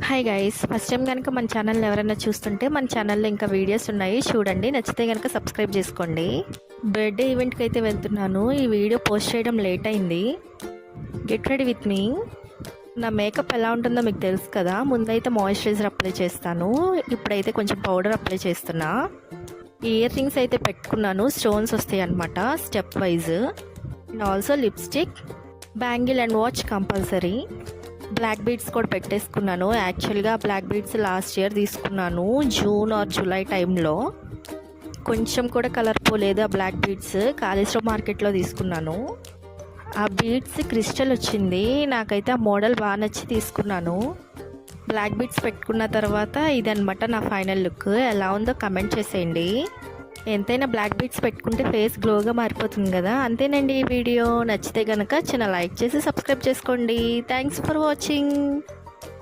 Hi guys, first time కనుక మన channel ఎవరైనా చూస్తుంటే మన ఛానల్లో ఇంకా వీడియోస్ ఉన్నాయి, చూడండి. నచ్చితే కనుక సబ్స్క్రైబ్ చేసుకోండి. బర్త్డే ఈవెంట్కి అయితే వెళ్తున్నాను. ఈ వీడియో పోస్ట్ చేయడం లేట్ అయింది. Get ready with me. నా మేకప్ ఎలా ఉంటుందో మీకు తెలుసు కదా. ముందైతే మాయిశ్చరైజర్ అప్లై చేస్తాను. ఇప్పుడైతే కొంచెం పౌడర్ అప్లై చేస్తున్నా. ఇయర్ రింగ్స్ అయితే పెట్టుకున్నాను, స్టోన్స్ వస్తాయి అన్నమాట step wise. And also lipstick, bangle and watch compulsory. Black beads కూడా పెట్టేసుకున్నాను. యాక్చువల్గా బ్లాక్ బీడ్స్ లాస్ట్ ఇయర్ తీసుకున్నాను, జూన్ ఆర్ జూలై టైంలో. కొంచెం కూడా కలర్ పోలేదు ఆ బ్లాక్ బీడ్స్. కాళేశ్వరం మార్కెట్లో తీసుకున్నాను. ఆ బీడ్స్ క్రిస్టల్ వచ్చింది. నాకైతే ఆ మోడల్ బాగా నచ్చి తీసుకున్నాను. బ్లాక్ బీడ్స్ పెట్టుకున్న తర్వాత ఇదనమాట నా ఫైనల్ లుక్. ఎలా ఉందో కమెంట్ చేసేయండి. ఎంతైనా బ్లాక్ బీడ్స్ పెట్టుకుంటే ఫేస్ గ్లోగా మారిపోతుంది కదా. అంతేనండి. ఈ వీడియో నచ్చితే కనుక చిన్న లైక్ చేసి సబ్స్క్రైబ్ చేసుకోండి. Thanks for watching.